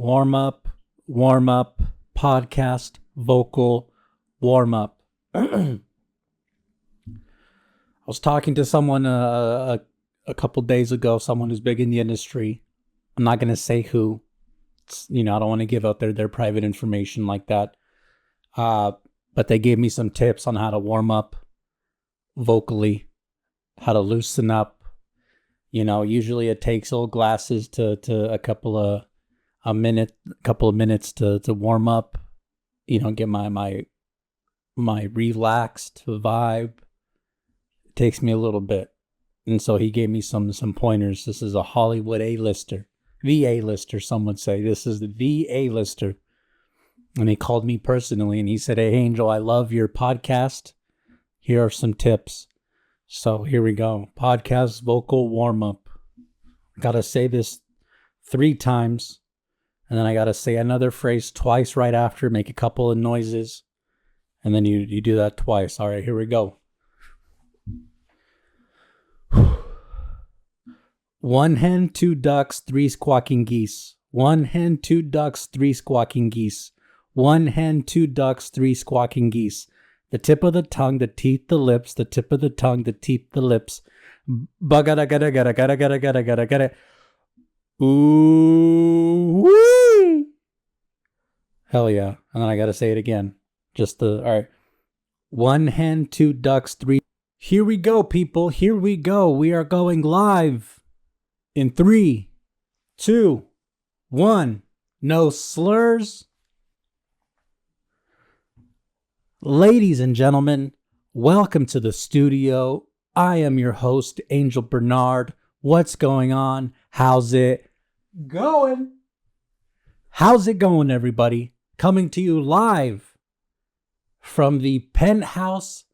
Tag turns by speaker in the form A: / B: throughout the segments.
A: warm up, podcast, vocal, warm up. I was talking to someone a couple days ago, someone who's big in the industry. I'm not going to say who. I don't want to give out their private information like that. But they gave me some tips on how to warm up vocally, how to loosen up. Usually it takes old glasses to a couple of minutes to warm up, get my relaxed vibe. It takes me a little bit. And so he gave me some pointers. This is a Hollywood A-lister, the A-lister, some would say. This is the A-lister. And he called me personally and he said, "Hey, Angel, I love your podcast. Here are some tips." So here we go. Podcast vocal warm up. Got to say this 3 times. And then I got to say another phrase twice right after. Make a couple of noises. And then you do that twice. All right, here we go. 1 hen, 2 ducks, 3 squawking geese. 1 hen, 2 ducks, 3 squawking geese. 1 hen, 2 ducks, 3 squawking geese. The tip of the tongue, the teeth, the lips. The tip of the tongue, the teeth, the lips. Bagada gada gada gada gada gada gada gada. Ooh wee. Hell yeah. And then I gotta say it again. All right. 1 hen, 2 ducks, 3. Here we go, people. Here we go. We are going live in 3, 2, 1. No slurs. Ladies and gentlemen, welcome to the studio. I am your host, Angel Bernard. What's going on? How's it going? How's it going, everybody? Coming to you live from the penthouse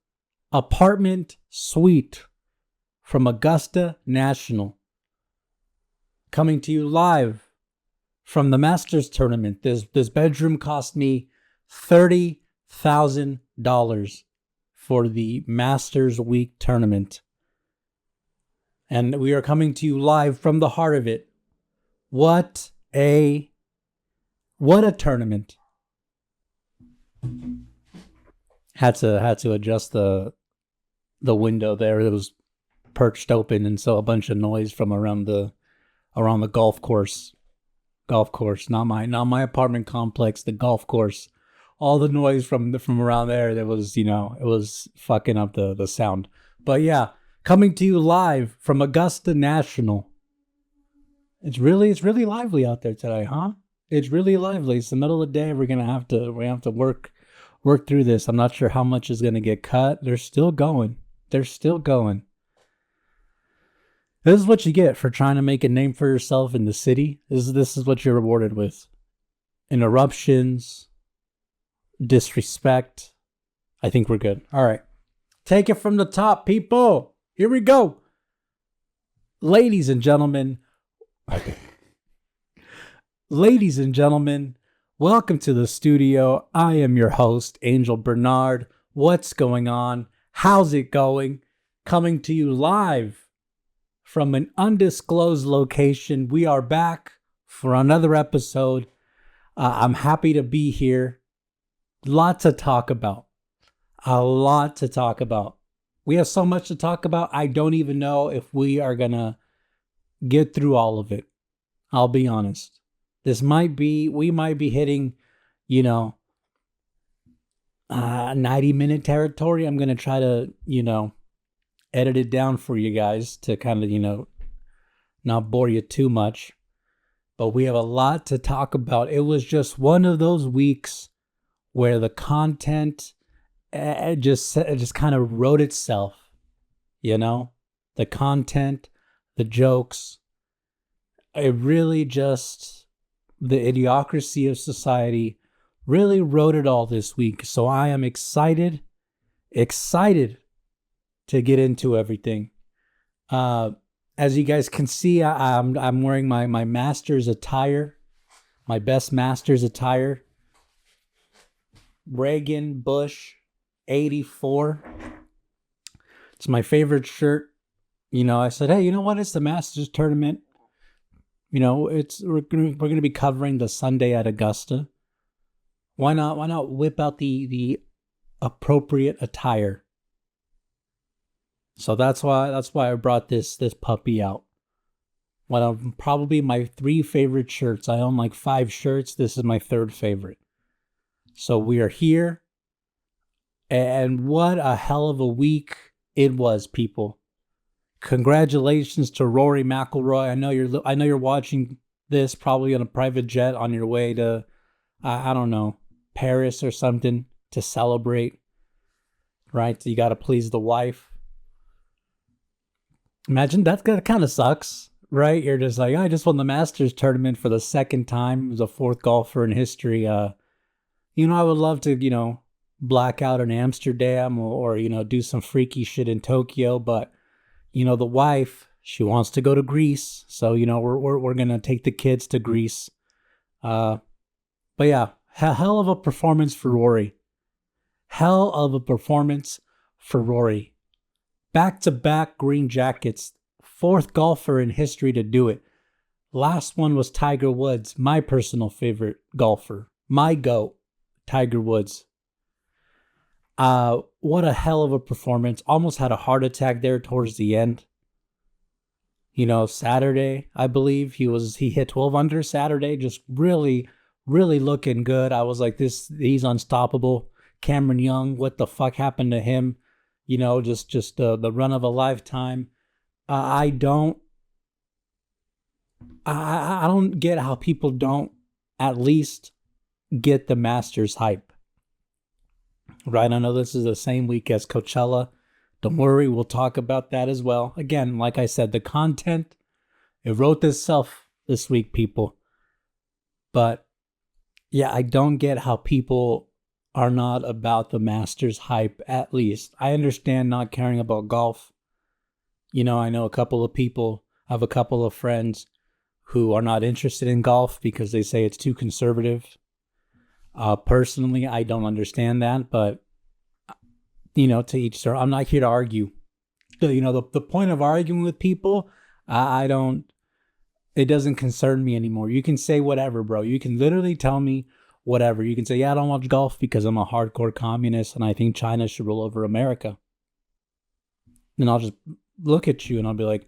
A: apartment suite from Augusta National. Coming to you live from the Masters tournament. This bedroom cost me $30,000 for the Masters Week tournament. And we are coming to you live from the heart of it. What a tournament. Had to adjust the window there. It was perched open, and so a bunch of noise from around the golf course. Not my apartment complex, the golf course. All the noise from around there, that was, it was fucking up the sound. But yeah, coming to you live from Augusta National. It's really lively out there today, huh? It's really lively. It's the middle of the day. We're gonna have to work through this. I'm not sure how much is gonna get cut. They're still going. This is what you get for trying to make a name for yourself in the city. This is what you're rewarded with. Interruptions, disrespect. I think we're good. All right. Take it from the top, people. Here we go. Ladies and gentlemen. Ladies and gentlemen, welcome to the studio. I am your host, Angel Bernard. What's going on? How's it going? Coming to you live from an undisclosed location. We are back for another episode. I'm happy to be here. A lot to talk about. We have so much to talk about. I don't even know if we are going to get through all of it. I'll be honest. We might be hitting, 90-minute territory. I'm going to try to, edit it down for you guys to kind of, not bore you too much. But we have a lot to talk about. It was just one of those weeks where the content just kind of wrote itself, the content, the jokes. It really just, the idiocracy of society really wrote it all this week. So I am excited to get into everything. As you guys can see, I'm wearing my Masters attire, my best Masters attire. Reagan Bush 84. It's my favorite shirt. I said, hey, you know what? It's the Masters tournament. we're gonna be covering the Sunday at Augusta. Why not whip out the appropriate attire? So that's why I brought this puppy out. One of probably my 3 favorite shirts. I own like 5 shirts. This is my 3rd favorite. So we are here, and what a hell of a week it was, people. Congratulations to Rory McIlroy. I know you're watching this probably on a private jet on your way to I don't know, Paris or something to celebrate. Right? You got to please the wife. Imagine that kind of sucks, right? You're just like, I just won the Masters tournament for the 2nd time. It was the 4th golfer in history. I would love to, black out in Amsterdam or do some freaky shit in Tokyo, but the wife, she wants to go to Greece, so we're gonna take the kids to Greece. But yeah, hell of a performance for Rory. Hell of a performance for Rory. Back-to-back green jackets. 4th golfer in history to do it. Last one was Tiger Woods, my personal favorite golfer. My GOAT, Tiger Woods. What a hell of a performance. Almost had a heart attack there towards the end. Saturday, I believe he hit 12 under Saturday, just really, really looking good. I was like, he's unstoppable. Cameron Young, what the fuck happened to him? Just the run of a lifetime. I don't get how people don't at least get the Masters hype. Right? I know this is the same week as Coachella. Don't worry, we'll talk about that as well. Again, like I said, the content, it wrote itself this week, people. But yeah, I don't get how people are not about the Masters hype, at least. I understand not caring about golf. I know a couple of people, I have a couple of friends who are not interested in golf because they say it's too conservative. Personally, I don't understand that, but to each their. I'm not here to argue. The point of arguing with people, I don't. It doesn't concern me anymore. You can say whatever, bro. You can literally tell me whatever. You can say, yeah, I don't watch golf because I'm a hardcore communist and I think China should rule over America. Then I'll just look at you and I'll be like,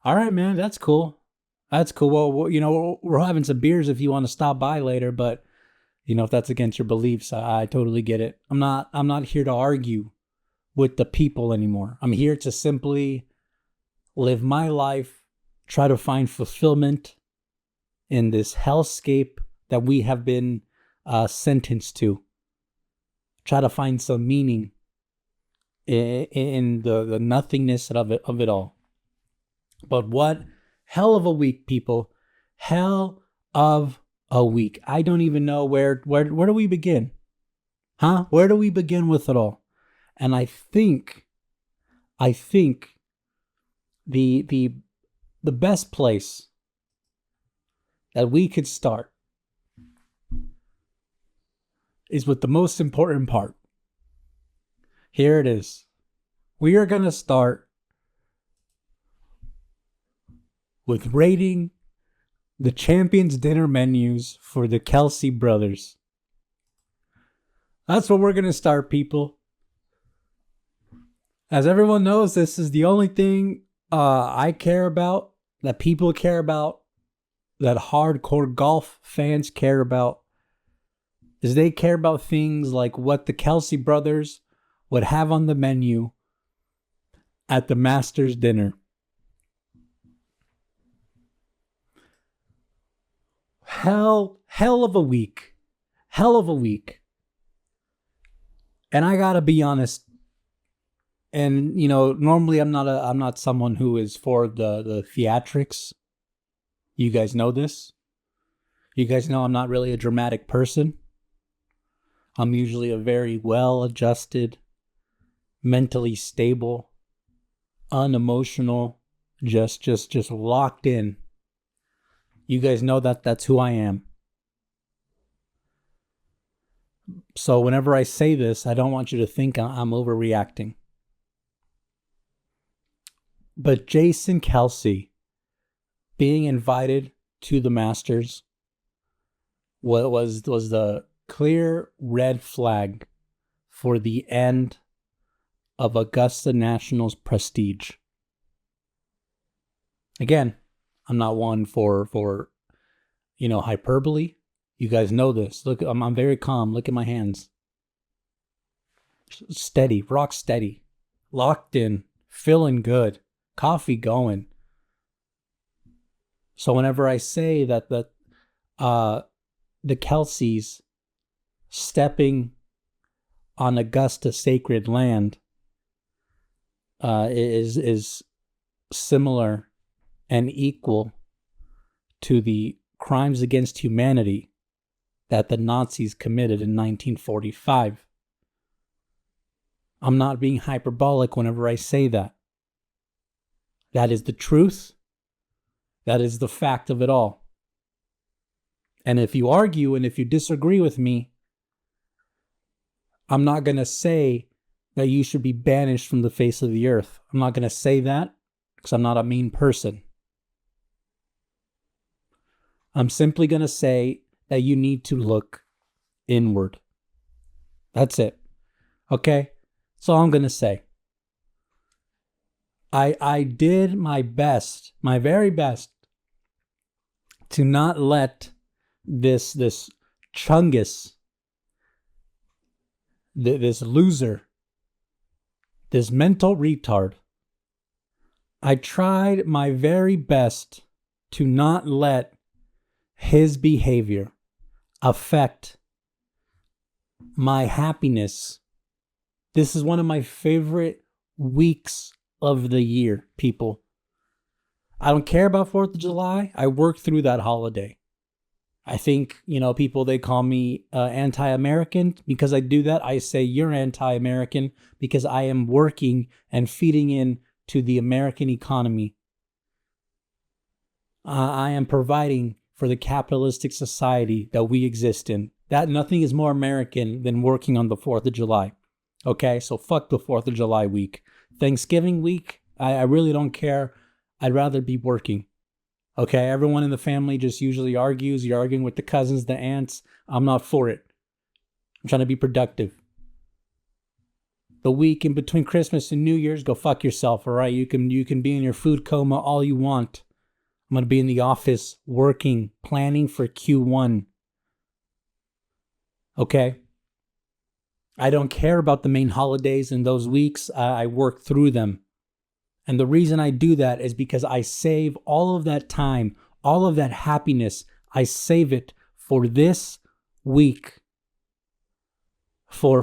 A: all right, man, that's cool. That's cool. Well, we're having some beers if you want to stop by later, but if that's against your beliefs, I totally get it. I'm not here to argue with the people anymore. I'm here to simply live my life, try to find fulfillment in this hellscape that we have been sentenced to. Try to find some meaning in the nothingness of it all. But what hell of a week, people. Hell of a week. I don't even know where do we begin? Huh? Where do we begin with it all? And I think the best place that we could start is with the most important part. Here it is. We are going to start with rating the Champions Dinner menus for the Kelce brothers. That's what we're going to start, people. As everyone knows, this is the only thing I care about, that people care about, that hardcore golf fans care about, is they care about things like what the Kelce brothers would have on the menu at the Masters dinner. Hell of a week. Hell of a week. And I gotta be honest, and normally I'm not someone who is for the theatrics. You guys know this. You guys know I'm not really a dramatic person. I'm usually a very well-adjusted, mentally stable, unemotional, just locked in. You guys know that's who I am. So whenever I say this, I don't want you to think I'm overreacting. But Jason Kelce being invited to the Masters was the clear red flag for the end of Augusta National's prestige. Again, I'm not one for hyperbole. You guys know this. Look, I'm very calm. Look at my hands. Steady, rock steady, locked in, feeling good, coffee going. So whenever I say that the Kelces stepping on Augusta sacred land is similar and equal to the crimes against humanity that the Nazis committed in 1945. I'm not being hyperbolic whenever I say that. That is the truth. That is the fact of it all. And if you argue and if you disagree with me, I'm not going to say that you should be banished from the face of the earth. I'm not going to say that because I'm not a mean person. I'm simply going to say that you need to look inward. That's it. Okay? That's all I'm going to say. I did my best, my very best, to not let this chungus, this loser, this mental retard, I tried my very best to not let his behavior affect my happiness. This is one of my favorite weeks of the year, people. I don't care about 4th of July. I work through that holiday. I think, people, they call me anti-American. Because I do that, I say you're anti-American because I am working and feeding in to the American economy. I am providing for the capitalistic society that we exist in. That nothing is more American than working on the 4th of July. Okay, so fuck the 4th of July week. Thanksgiving week, I really don't care. I'd rather be working. Okay, everyone in the family just usually argues. You're arguing with the cousins, the aunts. I'm not for it. I'm trying to be productive. The week in between Christmas and New Year's, go fuck yourself, all right? You can be in your food coma all you want. I'm going to be in the office working, planning for Q1. Okay? I don't care about the main holidays in those weeks. I work through them. And the reason I do that is because I save all of that time, all of that happiness. I save it for this week. For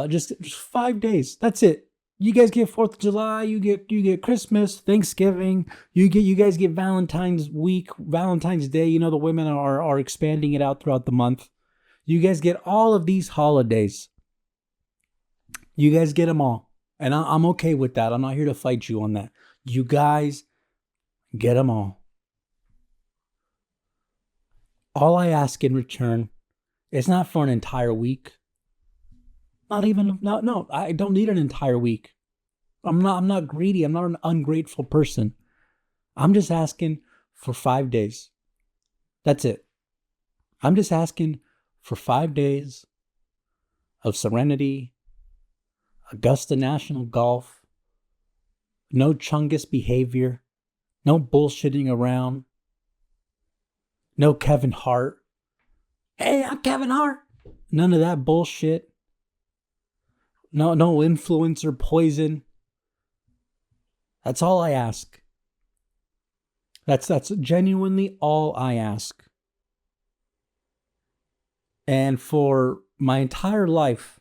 A: just 5 days. That's it. You guys get 4th of July, you get Christmas, Thanksgiving, you guys get Valentine's week, Valentine's Day. The women are expanding it out throughout the month. You guys get all of these holidays. You guys get them all. And I'm okay with that. I'm not here to fight you on that. You guys get them all. All I ask in return is not for an entire week. No, I don't need an entire week. I'm not greedy. I'm not an ungrateful person. I'm just asking for 5 days. That's it. I'm just asking for 5 days of serenity, Augusta National Golf, no chungus behavior, no bullshitting around, no Kevin Hart. Hey, I'm Kevin Hart. None of that bullshit. No influencer poison. That's all I ask. That's genuinely all I ask. And for my entire life,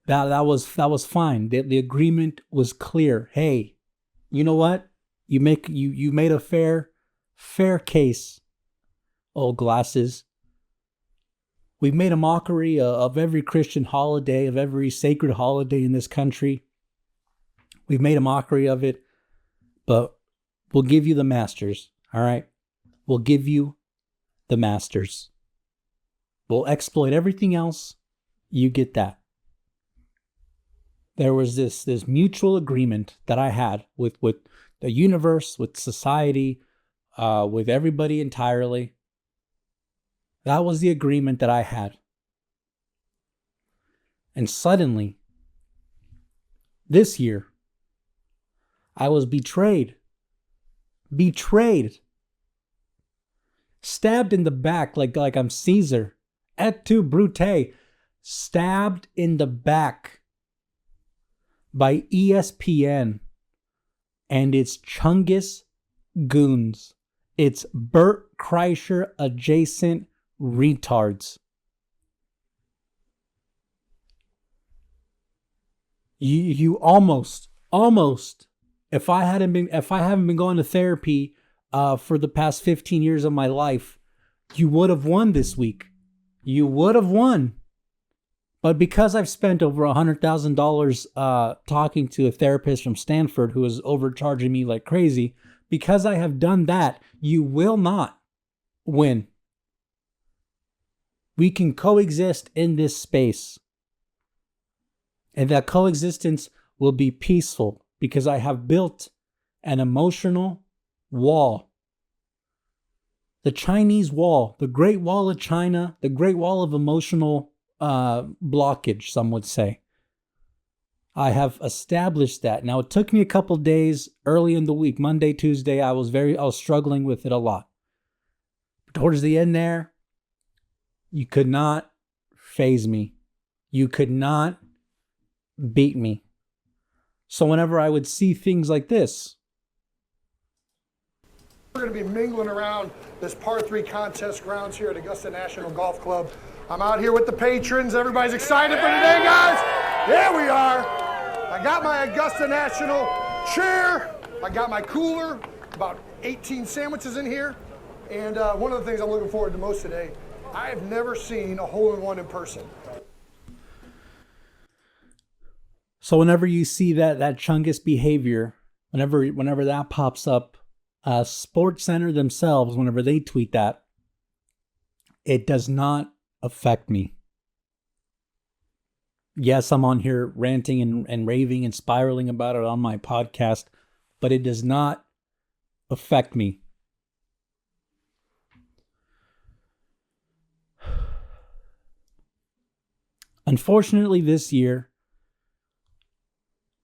A: that was fine. The agreement was clear. Hey, you know what? You made a fair case. Old glasses. We've made a mockery of every Christian holiday, of every sacred holiday in this country. We've made a mockery of it, but we'll give you the Masters, all right? We'll give you the Masters. We'll exploit everything else. You get that. There was this mutual agreement that I had with the universe, with society, with everybody entirely. That was the agreement that I had. And suddenly, this year, I was betrayed. Betrayed. Stabbed in the back like I'm Caesar. Et tu, Brute. Stabbed in the back by ESPN and its Chungus goons. It's Bert Kreischer adjacent retards. You almost, if I haven't been going to therapy for the past 15 years of my life, you would have won this week. You would have won. But because I've spent over $100,000 talking to a therapist from Stanford who is overcharging me like crazy, because I have done that, you will not win. We can coexist in this space. And that coexistence will be peaceful because I have built an emotional wall. The Chinese wall, the Great Wall of China, the Great Wall of emotional blockage, some would say. I have established that. Now, it took me a couple days early in the week, Monday, Tuesday. I was struggling with it a lot. But towards the end there, you could not faze me. You could not beat me. So whenever I would see things like this,
B: we're going to be mingling around this par 3 contest grounds here at Augusta National Golf Club. I'm out here with the patrons. Everybody's excited for today, guys. There we are. I got my Augusta National chair. I got my cooler, about 18 sandwiches in here. And one of the things I'm looking forward to most today, I have never seen a hole-in-one in person.
A: So whenever you see that Chungus behavior, whenever that pops up, Sports Center themselves, whenever they tweet that, it does not affect me. Yes, I'm on here ranting and raving and spiraling about it on my podcast, but it does not affect me. Unfortunately, this year,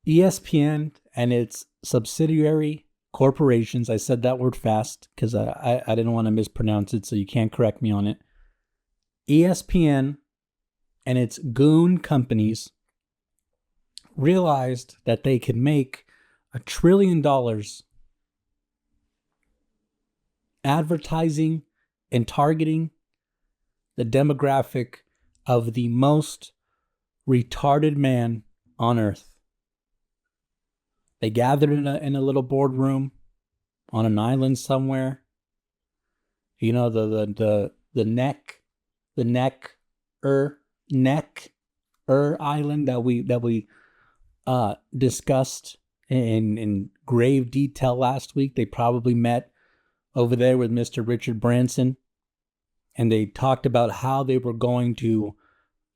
A: ESPN and its subsidiary corporations, I said that word fast because I didn't want to mispronounce it, so you can't correct me on it. ESPN and its goon companies realized that they could make $1 trillion advertising and targeting the demographic of the most retarded man on earth. They gathered in a little boardroom on an island somewhere. You know, the neck island that we discussed in grave detail last week. They probably met over there with Mr. Richard Branson, and they talked about how they were going to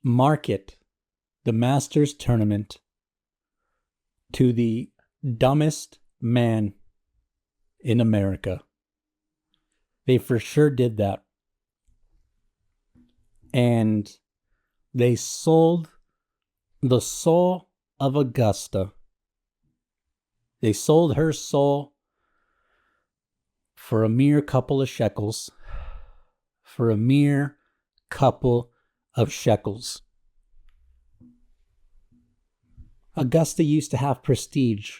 A: market the Masters tournament to the dumbest man in America. They for sure did that. And they sold the soul of Augusta. They sold her soul for a mere couple of shekels. For a mere couple of shekels. Augusta used to have prestige.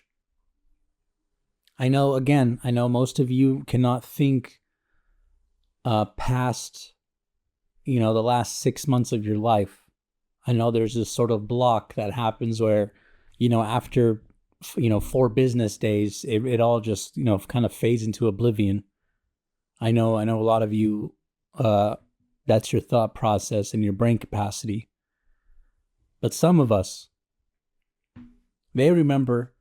A: I know most of you cannot think past, the last 6 months of your life. I know there's this sort of block that happens where, after, 4 business days, it all just, kind of fades into oblivion. I know a lot of you, that's your thought process and your brain capacity. But some of us, they remember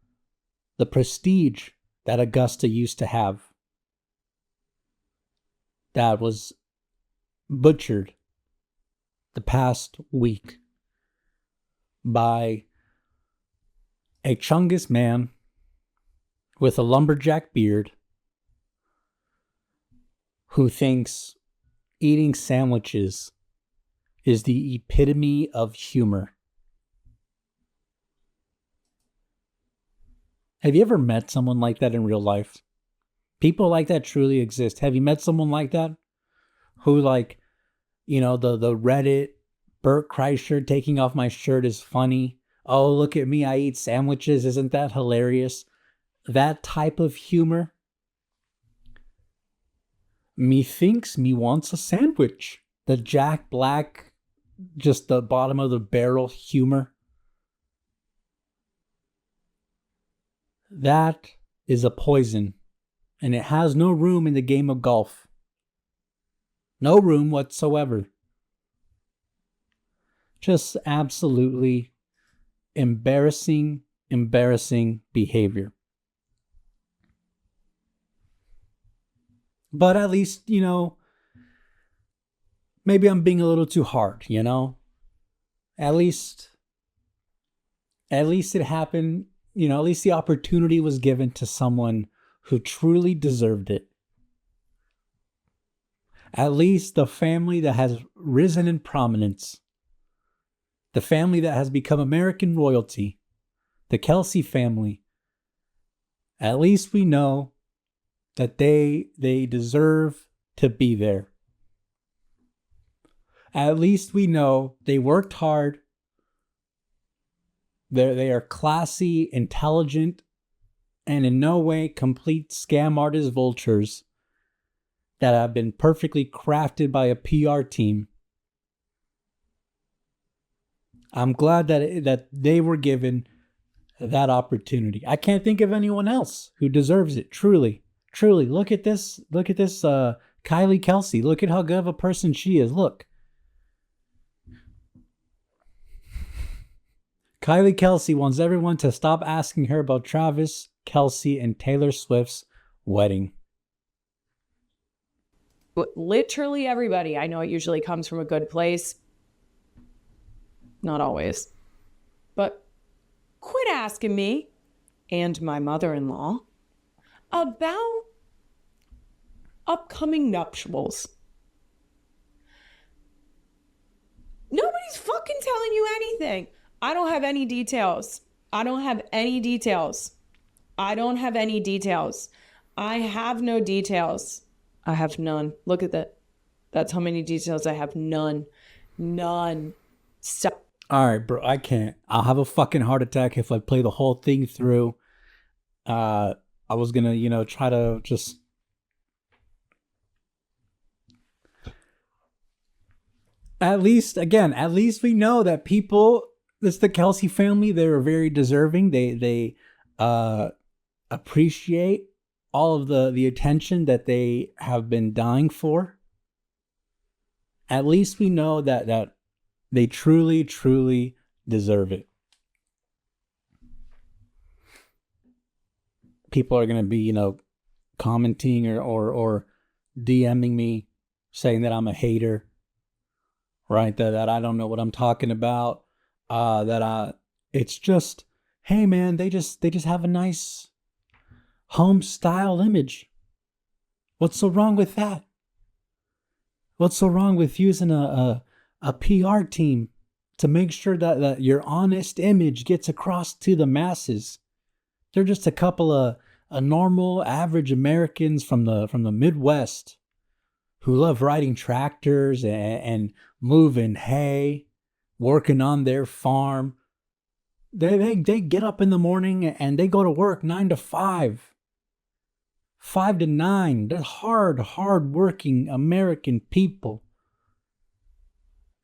A: the prestige that Augusta used to have, that was butchered the past week by a Chungus man with a lumberjack beard who thinks eating sandwiches is the epitome of humor. Have you ever met someone like that in real life? People like that truly exist. Have you met someone like that? Who like, the Reddit, Bert Kreischer taking off my shirt is funny. Oh, look at me, I eat sandwiches. Isn't that hilarious? That type of humor. Methinks me wants a sandwich. The Jack Black, just the bottom of the barrel humor. That is a poison, and it has no room in the game of golf. No room whatsoever. Just absolutely embarrassing behavior. But at least, maybe I'm being a little too hard, At least it happened, at least the opportunity was given to someone who truly deserved it. At least the family that has risen in prominence, the family that has become American royalty, the Kelce family, at least we know that they deserve to be there. At least we know they worked hard. They are classy, intelligent, and in no way complete scam artist vultures that have been perfectly crafted by a PR team. I'm glad that they were given that opportunity. I can't think of anyone else who deserves it. Truly, look at this. Look at this, Kylie Kelce. Look at how good of a person she is. Look. Kylie Kelce wants everyone to stop asking her about Travis Kelce and Taylor Swift's wedding.
C: Literally everybody. I know it usually comes from a good place. Not always. But quit asking me and my mother-in-law about upcoming nuptials. Nobody's fucking telling you anything. I don't have any details. I have no details. I have none. Look at that. That's how many details I have. None. Stop.
A: All right, bro. I can't. I'll have a fucking heart attack if I play the whole thing through. I was gonna, try to just. At least we know that people. It's the Kelce family. They're very deserving. They appreciate all of the attention that they have been dying for. At least we know that they truly deserve it. People are gonna be, commenting or DMing me saying that I'm a hater, right? That I don't know what I'm talking about. It's just, hey man, they just have a nice home style image. What's so wrong with that? What's so wrong with using a PR team to make sure that your honest image gets across to the masses? They're just a couple of normal, average Americans from the Midwest who love riding tractors and moving hay, working on their farm. They get up in the morning and they go to work 9 to 5. 5 to 9. They're hard working American people.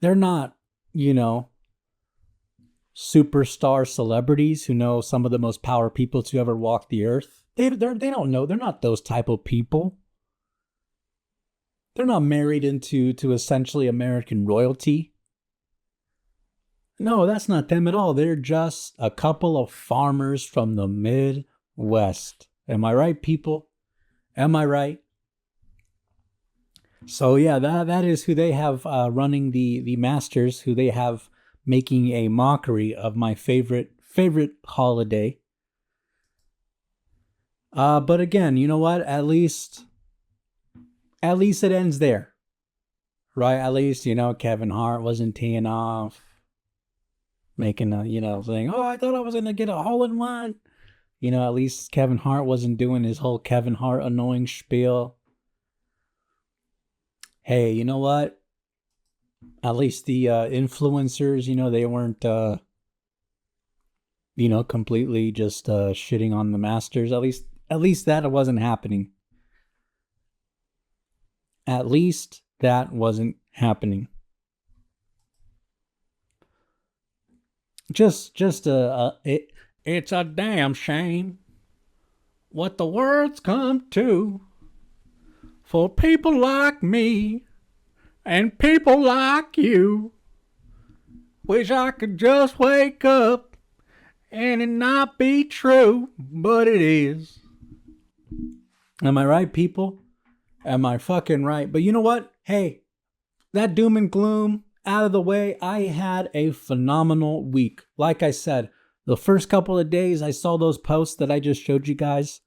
A: They're not, superstar celebrities who know some of the most powerful people to ever walk the earth. They don't know. They're not those type of people. They're not married into essentially American royalty. No, that's not them at all. They're just a couple of farmers from the Midwest. Am I right, people? Am I right? So yeah, that is who they have running the Masters, who they have making a mockery of my favorite holiday. But again, you know what? At least it ends there, right? At least, Kevin Hart wasn't teeing off, making saying, "Oh, I thought I was gonna get a hole in one." At least Kevin Hart wasn't doing his whole Kevin Hart annoying spiel. Hey, you know what? At least the influencers, they weren't, completely just shitting on the Masters. At least that wasn't happening. At least that wasn't happening. It's a damn shame what the world's come to for people like me and people like you. Wish I could just wake up and it not be true, but it is. Am I right, people? Am I fucking right? But you know what? Hey, that doom and gloom out of the way, I had a phenomenal week. Like I said, the first couple of days I saw those posts that I just showed you guys.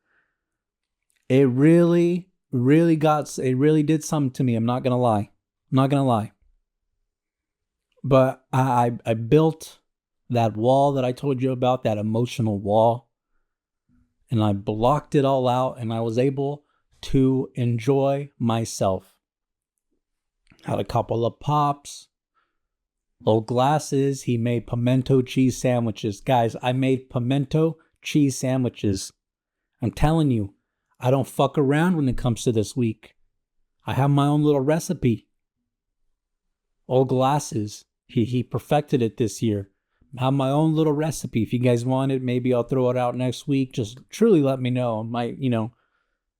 A: It really did something to me. I'm not going to lie. But I built that wall that I told you about, that emotional wall. And I blocked it all out and I was able to enjoy myself. Had a couple of pops, little glasses. He made pimento cheese sandwiches. Guys, I made pimento cheese sandwiches. I'm telling you, I don't fuck around when it comes to this week. I have my own little recipe. Old glasses. He perfected it this year. I have my own little recipe. If you guys want it, maybe I'll throw it out next week. Just truly let me know. I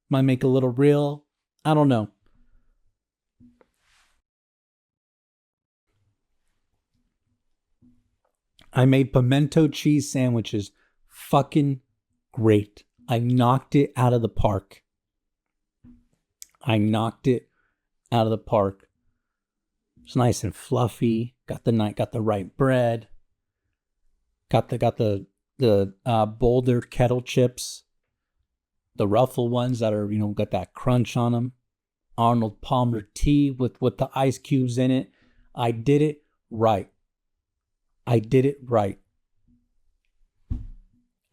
A: might make a little reel. I don't know. I made pimento cheese sandwiches. Fucking great. I knocked it out of the park. It's nice and fluffy. Got the right bread. Got the Boulder kettle chips. The ruffle ones that are, got that crunch on them. Arnold Palmer tea with the ice cubes in it. I did it right.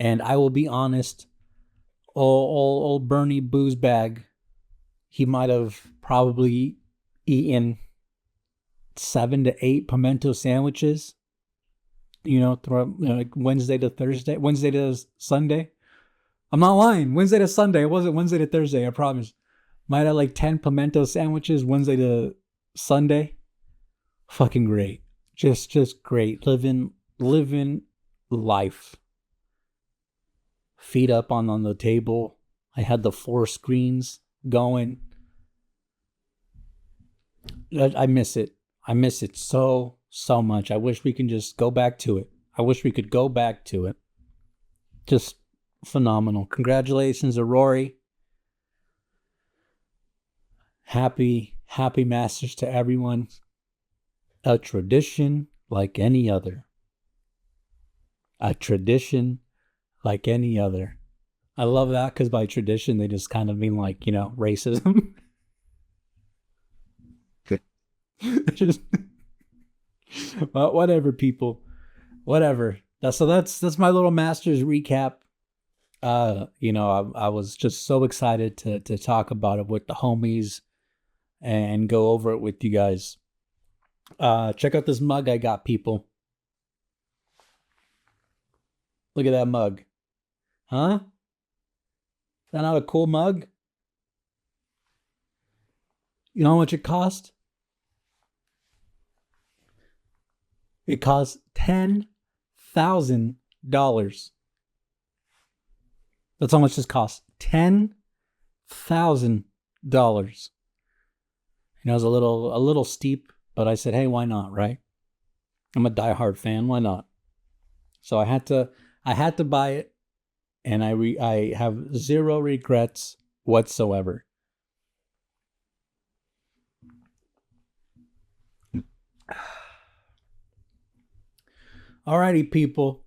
A: And I will be honest, old Bernie Boozebag, he might have probably eaten 7 to 8 pimento sandwiches, like Wednesday to Sunday. I'm not lying. Wednesday to Sunday. It wasn't Wednesday to Thursday, I promise. Might have like 10 pimento sandwiches Wednesday to Sunday. Fucking great. Just great. Living life. Feet up on the table. I had the 4 screens going. I miss it. I miss it so much. I wish we can just go back to it. Just phenomenal. Congratulations to Rory. Happy Masters to everyone. A tradition like any other. I love that because by tradition, they just kind of mean like, racism. Just, well, whatever, people. Whatever. That's my little Masters recap. I was just so excited to talk about it with the homies and go over it with you guys. Check out this mug I got, people. Look at that mug. Huh? Is that not a cool mug? You know how much it cost? It cost $10,000. That's how much this cost. $10,000. It was a little steep, but I said, hey, why not, right? I'm a diehard fan. Why not? So I had to buy it, and I have zero regrets whatsoever. Alrighty, people.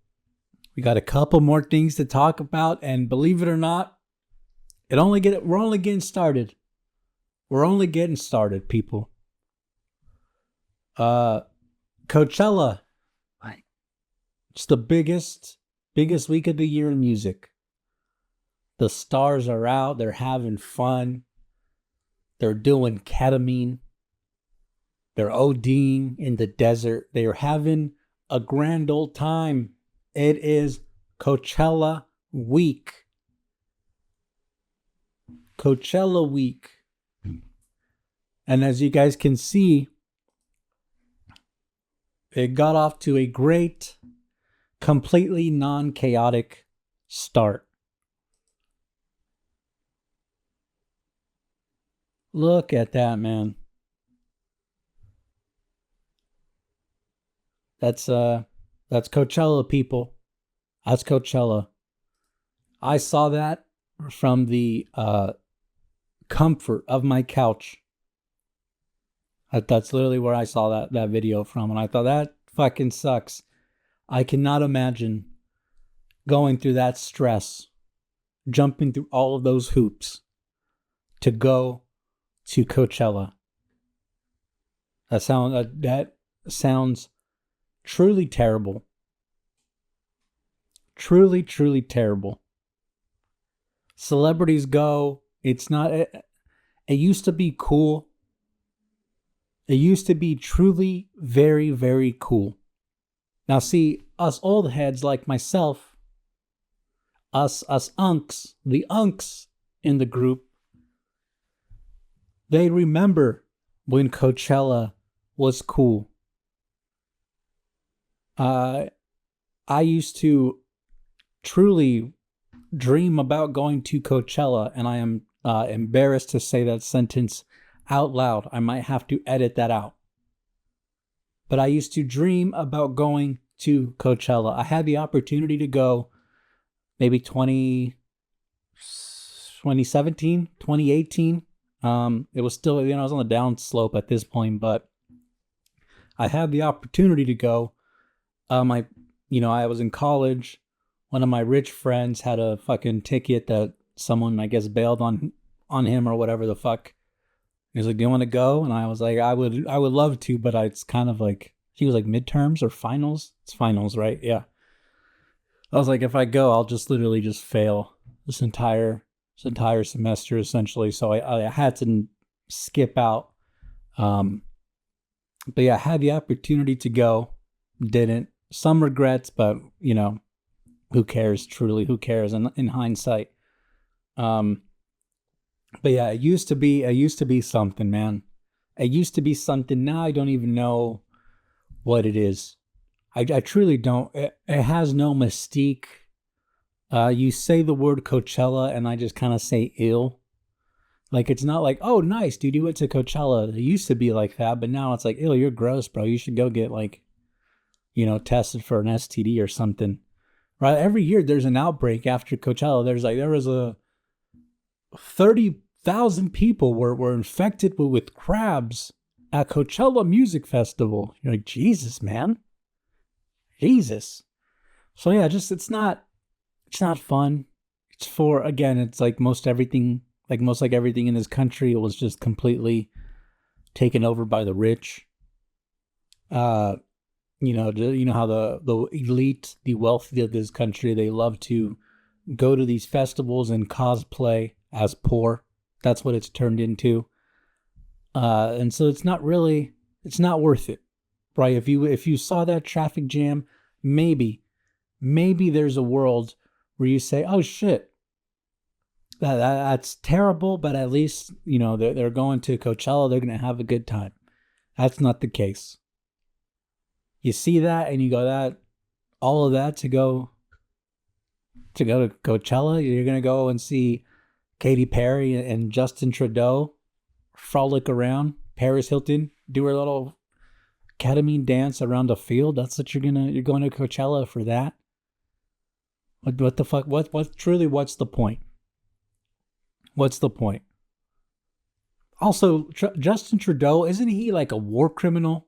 A: We got a couple more things to talk about, and believe it or not, We're only getting started. We're only getting started, people. Coachella. It's the biggest week of the year in music. The stars are out. They're having fun. They're doing ketamine. They're ODing in the desert. They're having a grand old time. It is Coachella week. Coachella week. And as you guys can see, it got off to a great, completely non-chaotic start. Look at that, man. That's Coachella, people. That's Coachella. I saw that from the comfort of my couch. That's literally where I saw that video from, and I thought, that fucking sucks. I cannot imagine going through that stress, jumping through all of those hoops to go to Coachella. That sounds truly terrible. Truly, truly terrible. Celebrities go. It's not. It used to be cool. It used to be truly very, very cool. Now, see, us old heads like myself, us unks, the unks in the group, they remember when Coachella was cool. I used to truly dream about going to Coachella, and I am embarrassed to say that sentence out loud. I might have to edit that out. But I used to dream about going to Coachella. I had the opportunity to go maybe 2017, 2018. It was still, I was on the down slope at this point, but I had the opportunity to go. I was in college. One of my rich friends had a fucking ticket that someone, I guess, bailed on him or whatever the fuck. He was like, "Do you want to go?" And I was like, I would love to, but it's kind of like, he was like, midterms or finals? It's finals, right? Yeah. I was like, if I go, I'll just literally just fail this entire semester, essentially. So I had to skip out. But yeah, I had the opportunity to go. Didn't. Some regrets, but who cares? Truly, who cares? In hindsight. But yeah, it used to be something, man. It used to be something. Now I don't even know what it is. I truly don't. It has no mystique. You say the word Coachella and I just kind of say ill. Like, it's not like, oh, nice, dude, you went to Coachella. It used to be like that, but now it's like, ew, you're gross, bro. You should go get tested for an STD or something. Right? Every year there's an outbreak after Coachella. There was a 30,000 people were infected with crabs at Coachella Music Festival. You're like, Jesus, man. Jesus. So yeah, it's not fun. It's for, again, it's like most everything in this country, it was just completely taken over by the rich. How the elite, the wealthy of this country, they love to go to these festivals and cosplay as poor. That's what it's turned into. And so it's not worth it, right? If you saw that traffic jam, maybe there's a world where you say, oh shit, that's terrible, but at least, they're going to Coachella, they're going to have a good time. That's not the case. You see that and you go, that all of that to go to Coachella, you're going to go and see Katy Perry and Justin Trudeau frolic around, Paris Hilton do her little ketamine dance around a field. That's what you're going to Coachella for that? What the fuck? What's the point? What's the point? Also, Justin Trudeau, isn't he like a war criminal?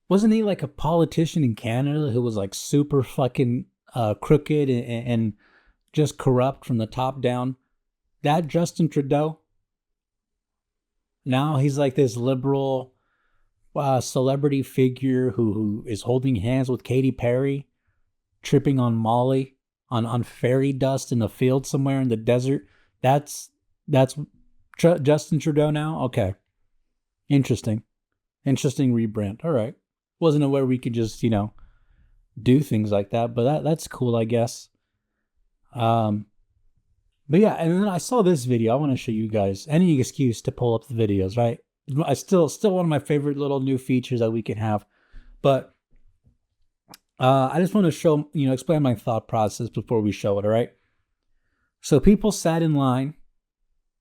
A: Wasn't he like a politician in Canada who was like super fucking crooked and just corrupt from the top down. That Justin Trudeau, now he's like this liberal celebrity figure who is holding hands with Katy Perry, tripping on Molly on fairy dust in a field somewhere in the desert. That's Justin Trudeau now? Okay. Interesting rebrand. All right. Wasn't aware we could just, do things like that, but that's cool, I guess. But yeah, and then I saw this video. I want to show you guys any excuse to pull up the videos, right? I still one of my favorite little new features that we can have. But I just want to show, explain my thought process before we show it, all right? So people sat in line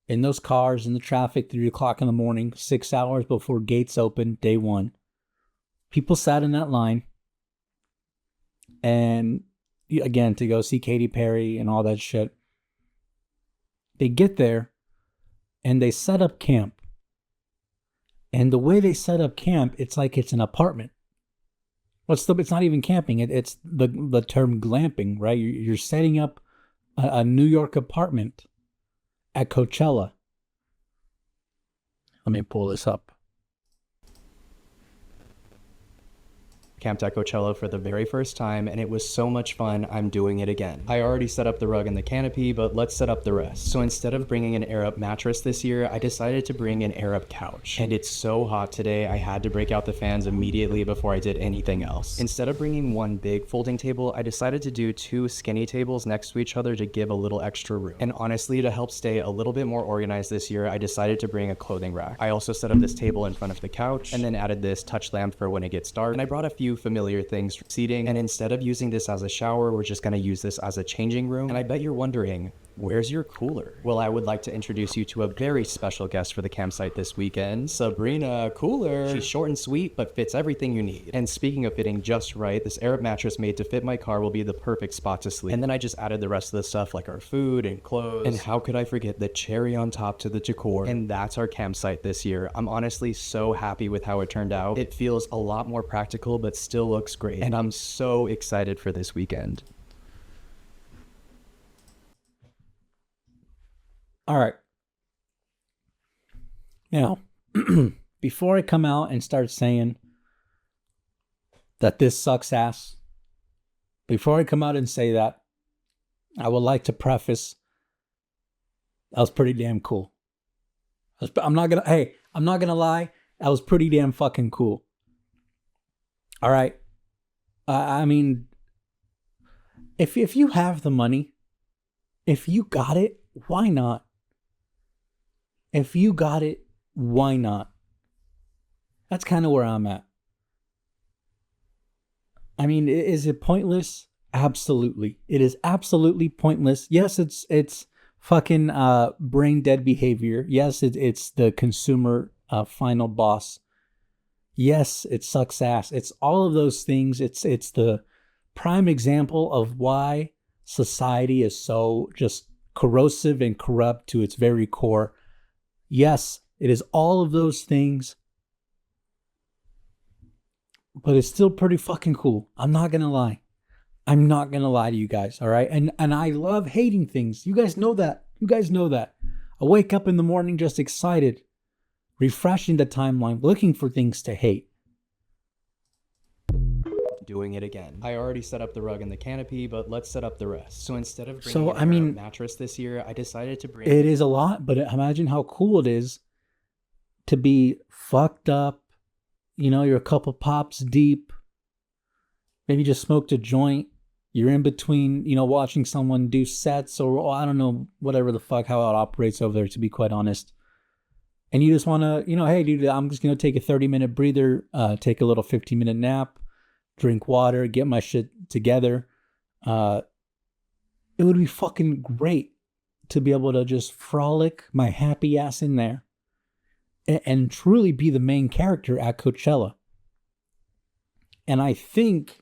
A: in those cars in the traffic 3 o'clock in the morning, 6 hours before gates open, day one. People sat in that line. And again, to go see Katy Perry and all that shit. They get there and they set up camp. And the way they set up camp, it's like it's an apartment. It's not even camping. It's the term glamping, right? You're setting up a New York apartment at Coachella. Let me pull this up.
D: Camped at Coachella for the very first time, and it was so much fun, I'm doing it again. I already set up the rug and the canopy, but let's set up the rest. So instead of bringing an air-up mattress this year, I decided to bring an air-up couch. And it's so hot today, I had to break out the fans immediately before I did anything else. Instead of bringing one big folding table, I decided to do 2 skinny tables next to each other to give a little extra room. And honestly, to help stay a little bit more organized this year, I decided to bring a clothing rack. I also set up this table in front of the couch, and then added this touch lamp for when it gets dark. And I brought a few familiar things for seating, and instead of using this as a shower, we're just going to use this as a changing room. And I bet you're wondering, where's your cooler? Well, I would like to introduce you to a very special guest for the campsite this weekend, Sabrina Cooler. She's short and sweet, but fits everything you need. And speaking of fitting just right, this Arab mattress made to fit my car will be the perfect spot to sleep. And then I just added the rest of the stuff like our food and clothes. And how could I forget the cherry on top to the decor? And that's our campsite this year. I'm honestly so happy with how it turned out. It feels a lot more practical, but still looks great. And I'm so excited for this weekend.
A: All right. Now, before I come out and start saying that this sucks ass, before I come out and say that, I would like to preface, that was pretty damn cool. I'm not gonna lie, that was pretty damn fucking cool. All right. I mean, if you have the money, if you got it, why not? If you got it, why not? That's kind of where I'm at. I mean, is it pointless? Absolutely. It is absolutely pointless. Yes, it's fucking brain dead behavior. Yes, it's the consumer final boss. Yes, it sucks ass. It's all of those things. It's the prime example of why society is so just corrosive and corrupt to its very core. Yes, it is all of those things, but it's still pretty fucking cool. I'm not gonna lie. I'm not gonna lie to you guys, all right? And I love hating things. You guys know that. I wake up in the morning just excited, refreshing the timeline, looking for things to hate.
D: Doing it again. I already set up the rug and the canopy, but let's set up the rest. So instead of bringing a mattress this year, I decided to bring...
A: It is a lot, but imagine how cool it is to be fucked up. You're a couple pops deep. Maybe just smoked a joint. You're in between, watching someone do sets or I don't know, whatever the fuck, how it operates over there, to be quite honest. And you just want to, hey, dude, I'm just going to take a 30-minute breather, take a little 15-minute nap, drink water, get my shit together. It would be fucking great to be able to just frolic my happy ass in there and truly be the main character at Coachella. And I think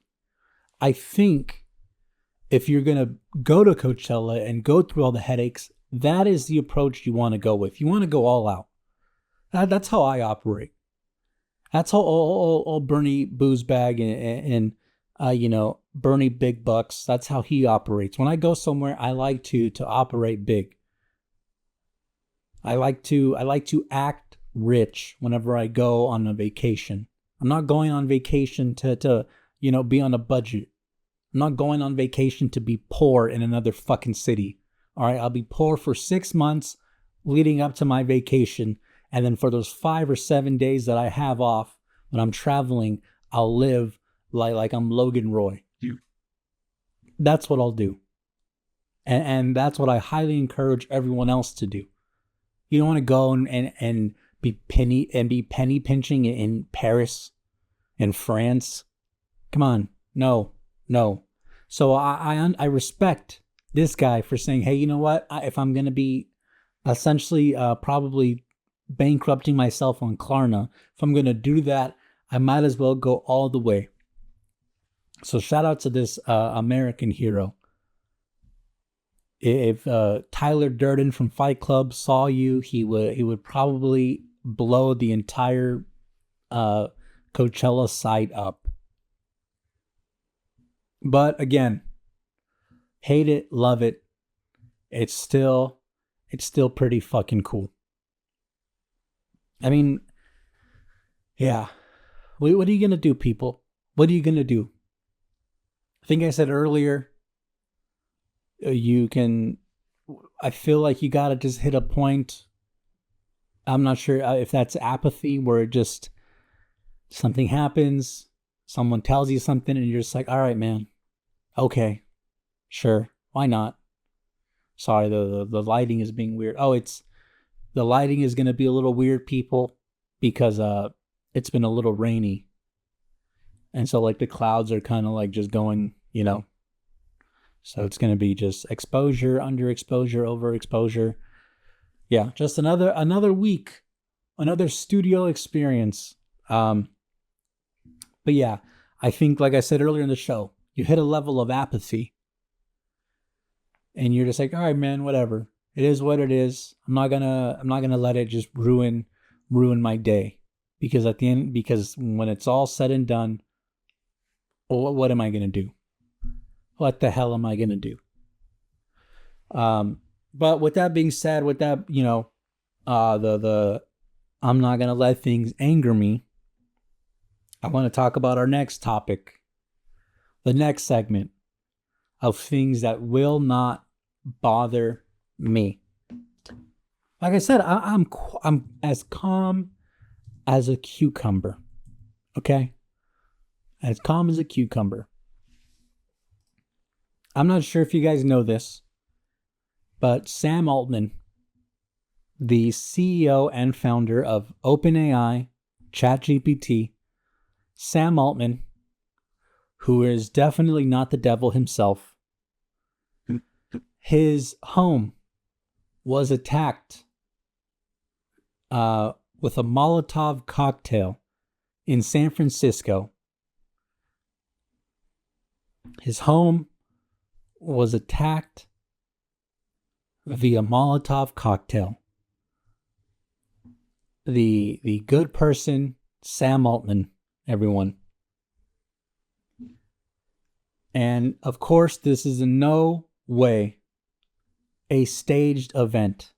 A: if you're going to go to Coachella and go through all the headaches, that is the approach you want to go with. You want to go all out. That's how I operate. That's how old Bernie Boozebag and Bernie Big Bucks. That's how he operates. When I go somewhere, I like to operate big. I like to act rich whenever I go on a vacation. I'm not going on vacation to be on a budget. I'm not going on vacation to be poor in another fucking city. All right, I'll be poor for 6 months leading up to my vacation, and then for those 5 or 7 days that I have off when I'm traveling, I'll live like I'm Logan Roy. That's what I'll do. And that's what I highly encourage everyone else to do. You don't want to go and be penny pinching in Paris and France. Come on. No. So I respect this guy for saying, hey, you know what? If I'm going to be essentially probably bankrupting myself on Klarna, if I'm going to do that, I might as well go all the way. So shout out to this American hero. If Tyler Durden from Fight Club saw you, he would probably blow the entire Coachella site up. But again, hate it, love it. It's still pretty fucking cool. I mean, yeah. What are you gonna do, people? What are you gonna do? I think I said earlier, I feel like you gotta just hit a point. I'm not sure if that's apathy, where it just, something happens, someone tells you something, and you're just like, all right, man, okay, sure, why not? Sorry, the lighting is being weird. The lighting is gonna be a little weird, people, because it's been a little rainy. And so like the clouds are kind of like just going, so it's going to be just exposure, underexposure, overexposure. Yeah, just another week, another studio experience. But yeah, I think, like I said earlier in the show, you hit a level of apathy and you're just like, all right, man, whatever. It is what it is. I'm not gonna let it just ruin my day. Because when it's all said and done, what am I going to do? What the hell am I going to do? But with that being said, with that, I'm not going to let things anger me. I want to talk about our next topic. The next segment of things that will not bother me. Like I said, I'm as calm as a cucumber. Okay? As calm as a cucumber. I'm not sure if you guys know this, but Sam Altman, the CEO and founder of OpenAI, ChatGPT, Sam Altman, who is definitely not the devil himself, his home was attacked with a Molotov cocktail in San Francisco. His home was attacked via Molotov cocktail. The good person, Sam Altman, everyone. And of course, this is in no way a staged event.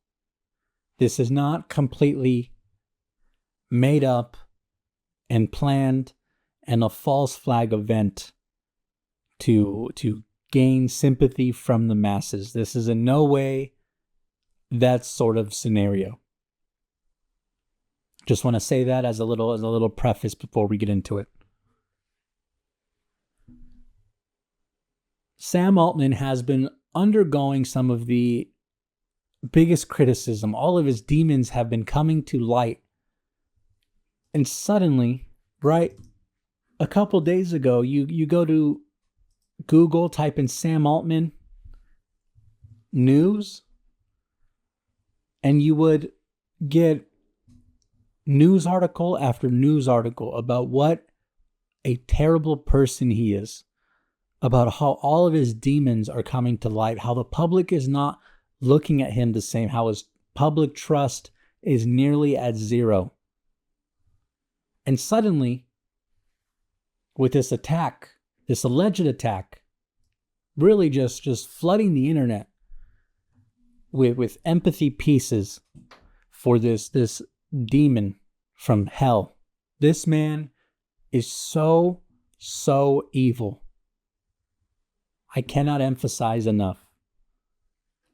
A: This is not completely made up and planned and a false flag event to gain sympathy from the masses. This is in no way that sort of scenario. Just want to say that as a little preface before we get into it. Sam Altman has been undergoing some of the biggest criticism. All of his demons have been coming to light. And suddenly, right, a couple days ago, you go to Google, type in Sam Altman news, and you would get news article after news article about what a terrible person he is, about how all of his demons are coming to light, how the public is not looking at him the same, how his public trust is nearly at zero. And suddenly, with this attack this alleged attack, really just flooding the internet with empathy pieces for this demon from hell. This man is so evil. I cannot emphasize enough.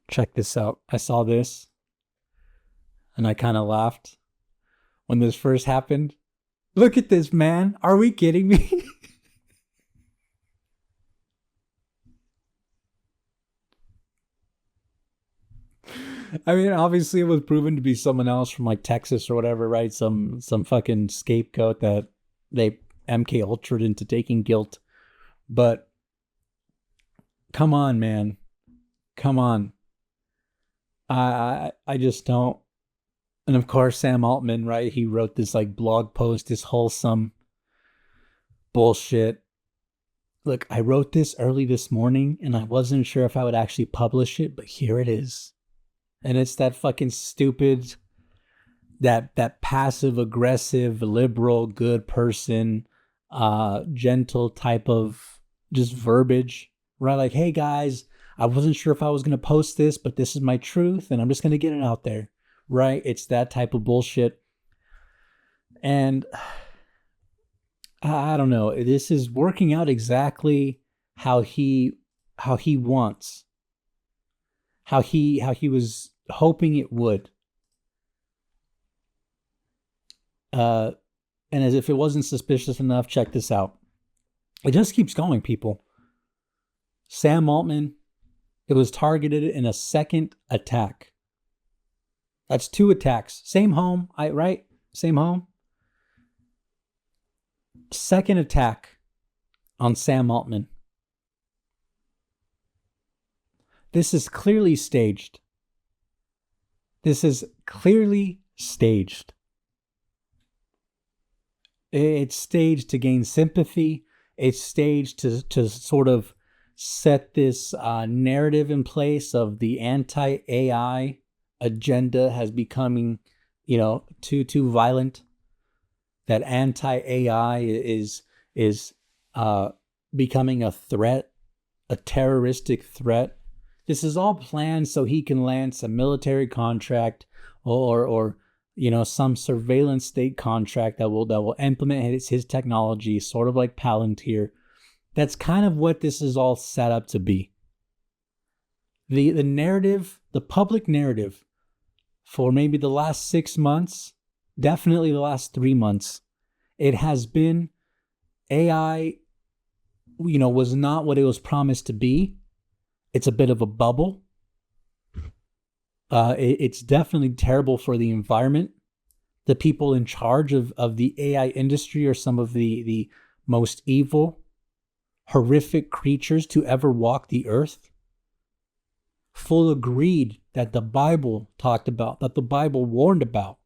A: Check this out. I saw this and I kind of laughed when this first happened. Look at this, man. Are we kidding me? I mean, obviously it was proven to be someone else from like Texas or whatever, right? Some fucking scapegoat that they MK Ultra'd into taking guilt. But come on, man. Come on. I just don't. And of course, Sam Altman, right? He wrote this like blog post, this wholesome bullshit. Look, I wrote this early this morning and I wasn't sure if I would actually publish it, but here it is. And it's that fucking stupid, that passive aggressive, liberal, good person, gentle type of just verbiage, right? Like, hey guys, I wasn't sure if I was going to post this, but this is my truth and I'm just going to get it out there, right? It's that type of bullshit. And I don't know, this is working out exactly how he wants, how he was hoping it would. And as if it wasn't suspicious enough, check this out. It just keeps going, people. Sam Altman, it was targeted in a second attack. That's 2 attacks. Same home, right? Same home. Second attack on Sam Altman. This is clearly staged. This is clearly staged. It's staged to gain sympathy. It's staged to sort of set this narrative in place of the anti-AI agenda has becoming, too violent. That anti-AI is becoming a threat, a terroristic threat. This is all planned so he can land some military contract or some surveillance state contract that will implement his technology, sort of like Palantir. That's kind of what this is all set up to be. The narrative, the public narrative for maybe the last 6 months, definitely the last 3 months, it has been AI, was not what it was promised to be. It's a bit of a bubble. It's definitely terrible for the environment. The people in charge of the AI industry are some of the most evil, horrific creatures to ever walk the earth. Full of greed that the Bible talked about, that the Bible warned about.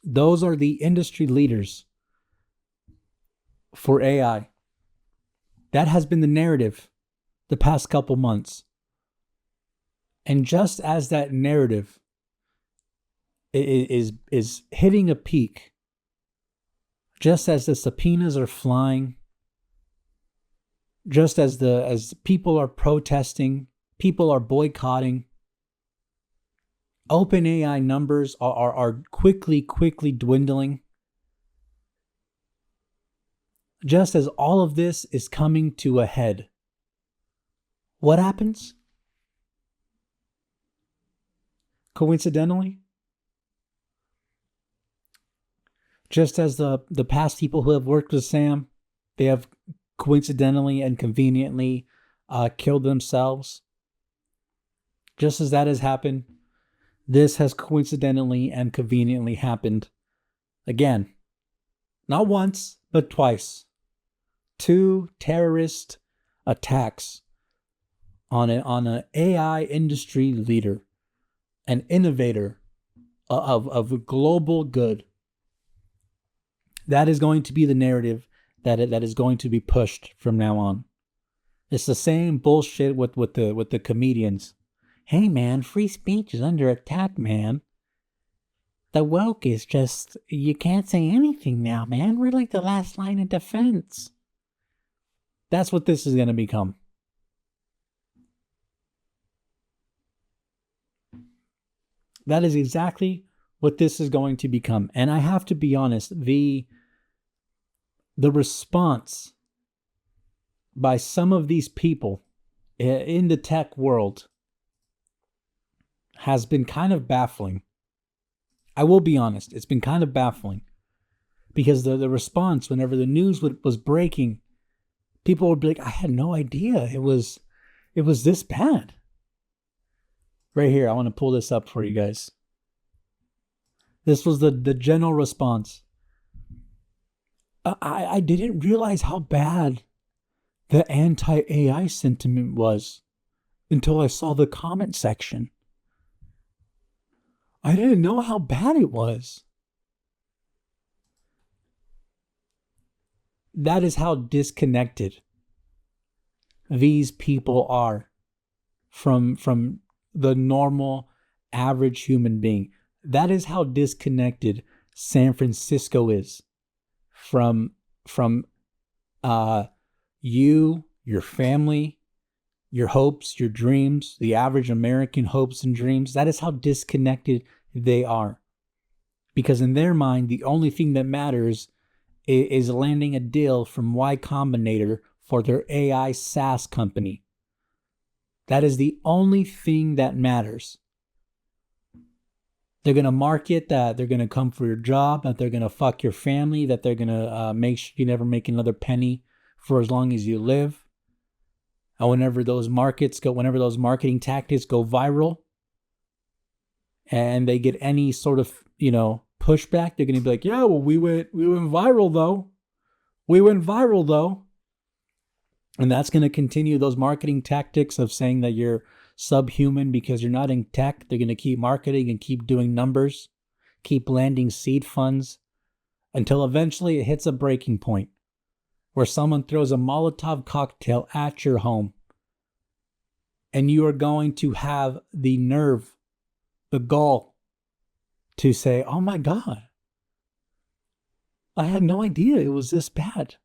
A: Those are the industry leaders for AI. That has been the narrative the past couple months. And just as that narrative is hitting a peak, just as the subpoenas are flying, just as people are protesting, people are boycotting, OpenAI numbers are quickly dwindling. Just as all of this is coming to a head, what happens? Coincidentally, just as the past people who have worked with Sam, they have coincidentally and conveniently killed themselves. Just as that has happened, this has coincidentally and conveniently happened again. Not once, but twice. 2 terrorist attacks on an AI industry leader, an innovator of global good. That is going to be the narrative that is going to be pushed from now on. It's the same bullshit with the comedians. Hey man, free speech is under attack, man. The woke is just, you can't say anything now, man. We're like the last line of defense. That's what this is going to become. That is exactly what this is going to become. And I have to be honest, the response by some of these people in the tech world has been kind of baffling. I will be honest, it's been kind of baffling. Because the response, whenever the news was breaking, people would be like, I had no idea it was this bad. Right here, I want to pull this up for you guys. This was the general response. I didn't realize how bad the anti-AI sentiment was until I saw the comment section. I didn't know how bad it was. That is how disconnected these people are from the normal, average human being. That is how disconnected San Francisco is from you, your family, your hopes, your dreams, the average American hopes and dreams. That is how disconnected they are. Because in their mind, the only thing that matters is landing a deal from Y Combinator for their AI SaaS company. That is the only thing that matters. They're going to market that they're going to come for your job, that they're going to fuck your family, that they're going to make sure you never make another penny for as long as you live. And whenever those marketing tactics go viral and they get any sort of, pushback, they're going to be like, yeah, well, we went viral though. We went viral though. And that's going to continue those marketing tactics of saying that you're subhuman because you're not in tech. They're going to keep marketing and keep doing numbers, keep landing seed funds until eventually it hits a breaking point where someone throws a Molotov cocktail at your home and you are going to have the nerve, the gall to say, oh my God, I had no idea it was this bad.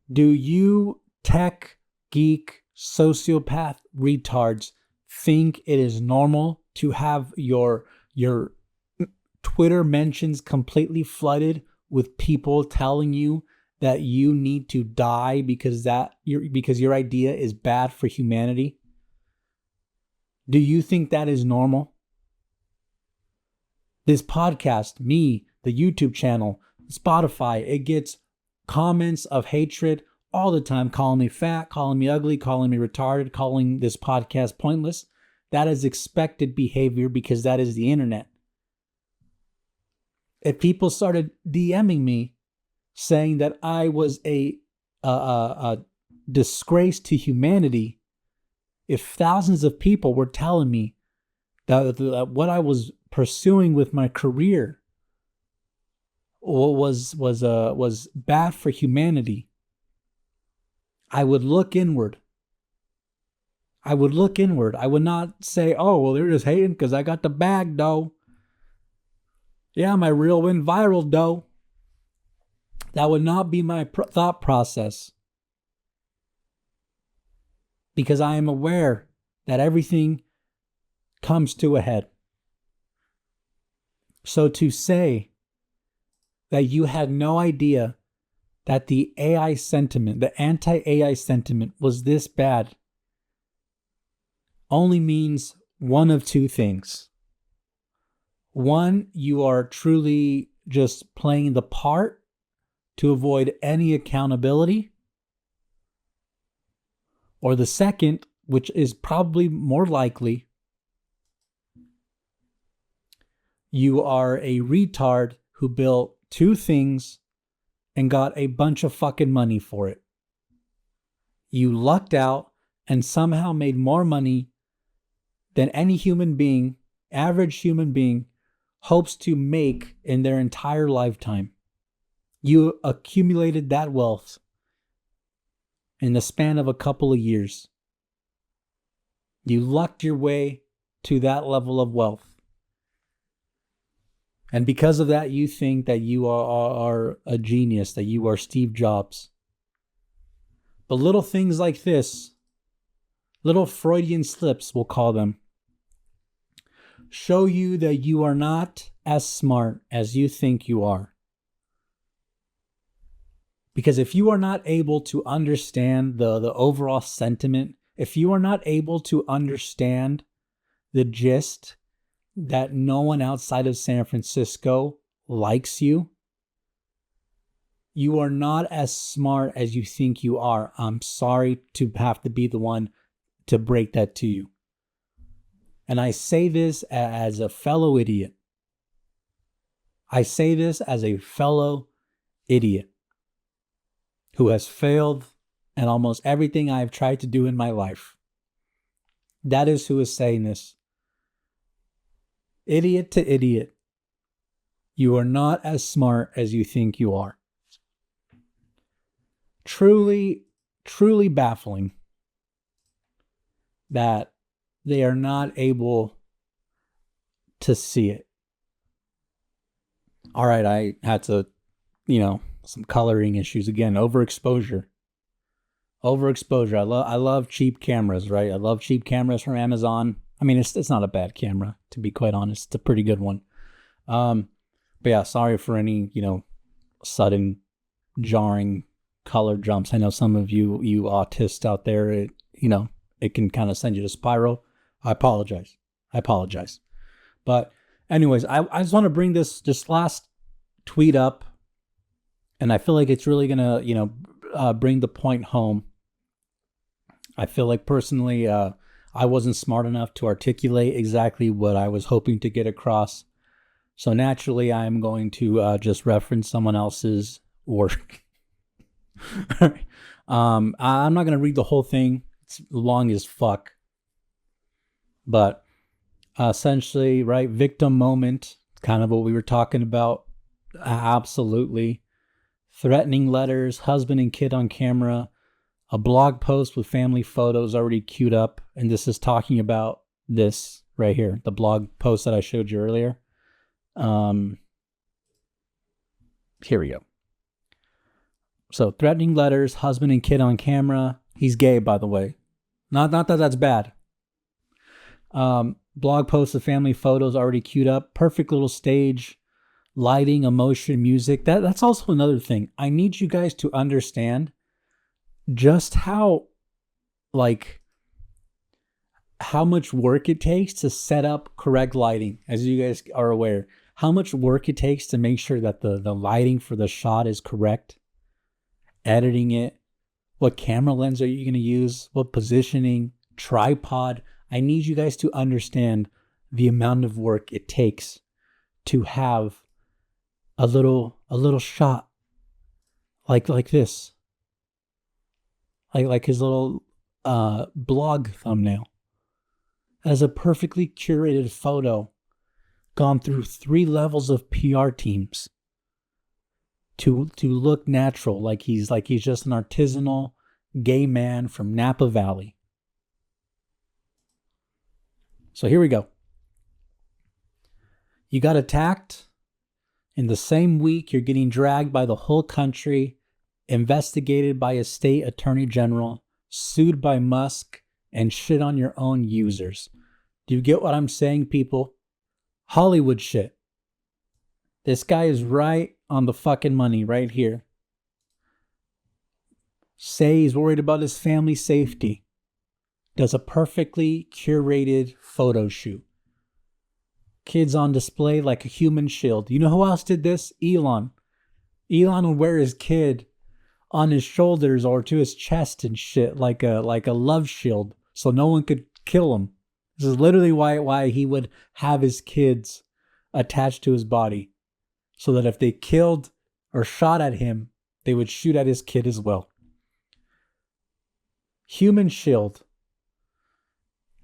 A: Do you tech geek, sociopath retards think it is normal to have your Twitter mentions completely flooded with people telling you that you need to die because your idea is bad for humanity? Do you think that is normal? This podcast, me, the YouTube channel, Spotify, it gets comments of hatred all the time, calling me fat, calling me ugly, calling me retarded, calling this podcast pointless. That is expected behavior because that is the internet. If people started DMing me saying that I was a disgrace to humanity, if thousands of people were telling me that what I was pursuing with my career was bad for humanity, I would look inward. I would not say, oh, well, they're just hating because I got the bag, though. Yeah, my reel went viral, though. That would not be my thought process. Because I am aware that everything comes to a head. So to say that you had no idea that the AI sentiment, the anti-AI sentiment was this bad, only means one of two things. One, you are truly just playing the part to avoid any accountability. Or the second, which is probably more likely, you are a retard who built two things and got a bunch of fucking money for it. You lucked out and somehow made more money than any human being, average human being, hopes to make in their entire lifetime. You accumulated that wealth in the span of a couple of years. You lucked your way to that level of wealth. And because of that, you think that you are a genius, that you are Steve Jobs. But little things like this, little Freudian slips, we'll call them, show you that you are not as smart as you think you are. Because if you are not able to understand the overall sentiment, if you are not able to understand the gist that no one outside of San Francisco likes you, you are not as smart as you think you are. I'm sorry to have to be the one to break that to you. And I say this as a fellow idiot. I say this as a fellow idiot who has failed at almost everything I've tried to do in my life. That is who is saying this. Idiot to idiot. You are not as smart as you think you are. Truly, truly baffling that they are not able to see it. All right, I had to, some coloring issues again. Overexposure. I love cheap cameras, right? I love cheap cameras from Amazon. I mean, it's not a bad camera, to be quite honest. It's a pretty good one. But yeah, sorry for any, sudden jarring color jumps. I know some of you autists out there, it can kind of send you to spiral. I apologize. But anyways, I just want to bring this last tweet up, and I feel like it's really going to, bring the point home. I feel like personally, I wasn't smart enough to articulate exactly what I was hoping to get across. So naturally, I'm going to just reference someone else's work. I'm not going to read the whole thing. It's long as fuck. But essentially, right, victim moment, kind of what we were talking about. Absolutely. Threatening letters, husband and kid on camera, a blog post with family photos already queued up. And this is talking about this right here, the blog post that I showed you earlier. Here we go. So threatening letters, husband and kid on camera. He's gay, by the way. Not that that's bad. Blog post of family photos already queued up. Perfect little stage. Lighting, emotion, music. That's also another thing. I need you guys to understand just how much work it takes to set up correct lighting, as you guys are aware. How much work it takes to make sure that the lighting for the shot is correct. Editing it. What camera lens are you going to use? What positioning? Tripod. I need you guys to understand the amount of work it takes to have a little shot like this. Like his little blog thumbnail. As a perfectly curated photo, gone through 3 levels of PR teams to look natural, like he's just an artisanal gay man from Napa Valley. So here we go. You got attacked. In the same week, you're getting dragged by the whole country, investigated by a state attorney general, sued by Musk, and shit on your own users. Do you get what I'm saying, people? Hollywood shit. This guy is right on the fucking money right here. Say he's worried about his family's safety. Does a perfectly curated photo shoot. Kids on display like a human shield. You know who else did this? Elon. Elon would wear his kid on his shoulders or to his chest and shit like a love shield so no one could kill him. This is literally why he would have his kids attached to his body, so that if they killed or shot at him, they would shoot at his kid as well. Human shield.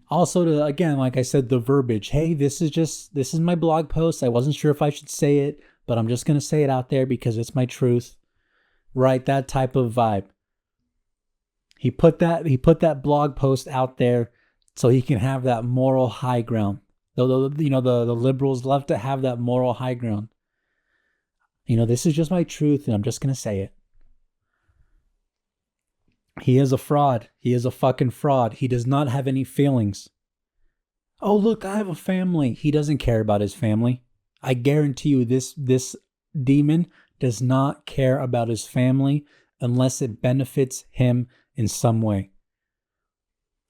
A: Also, again, like I said, the verbiage. Hey, this is my blog post. I wasn't sure if I should say it, but I'm just going to say it out there because it's my truth. Right, that type of vibe. He put that blog post out there so he can have that moral high ground. The liberals love to have that moral high ground. This is just my truth, and I'm just going to say it. He is a fraud. He is a fucking fraud. He does not have any feelings. Oh, look, I have a family. He doesn't care about his family. I guarantee you this demon does not care about his family unless it benefits him in some way.